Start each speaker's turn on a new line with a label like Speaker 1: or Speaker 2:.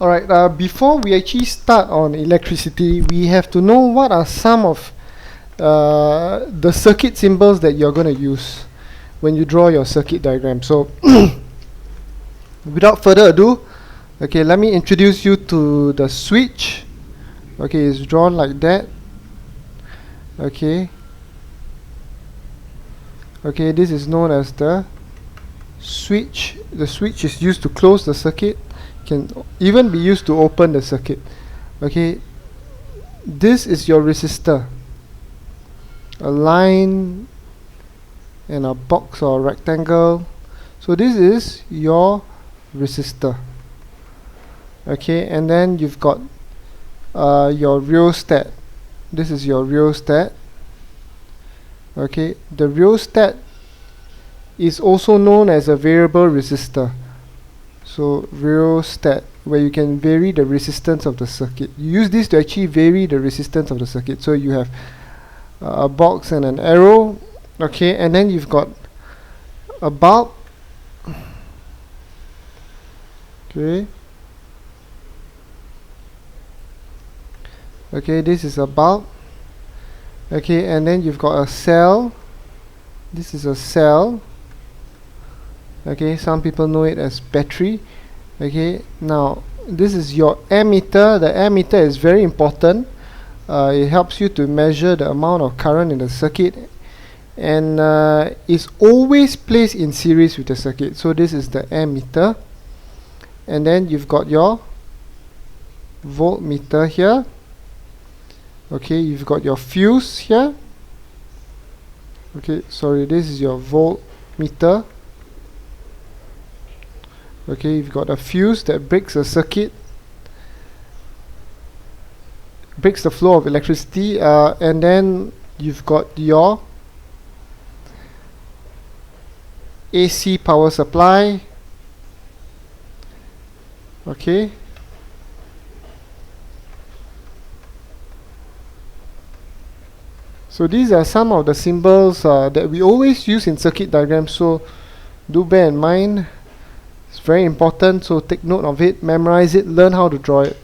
Speaker 1: Alright, before we actually start on electricity, we have to know what are some of the circuit symbols that you're going to use when you draw your circuit diagram. So without further ado, okay, let me introduce you to the switch. Okay, it's drawn like that. Okay, this is known as the switch. The switch is used to close the circuit, can even be used to open the circuit. Okay, this is your resistor, a line and a box or a rectangle. So this is your resistor. Okay, and then you've got your rheostat. This is your rheostat. Okay, the rheostat is also known as a variable resistor. So rheostat, where you can vary the resistance of the circuit. You use this to actually vary the resistance of the circuit. So you have a box and an arrow. Okay, and then you've got a bulb. Okay. Okay, this is a bulb. Okay, and then you've got a cell. This is a cell. Okay, some people know it as battery. Okay, now this is your ammeter. The ammeter is very important. It helps you to measure the amount of current in the circuit, and is always placed in series with the circuit. So this is the ammeter, and then you've got your voltmeter here. Okay, you've got your fuse here. Okay, sorry, this is your voltmeter. Okay, you've got a fuse that breaks a circuit, breaks the flow of electricity, and then you've got your AC power supply. Okay, so these are some of the symbols that we always use in circuit diagrams, so do bear in mind. It's very important, so take note of it, memorize it, learn how to draw it.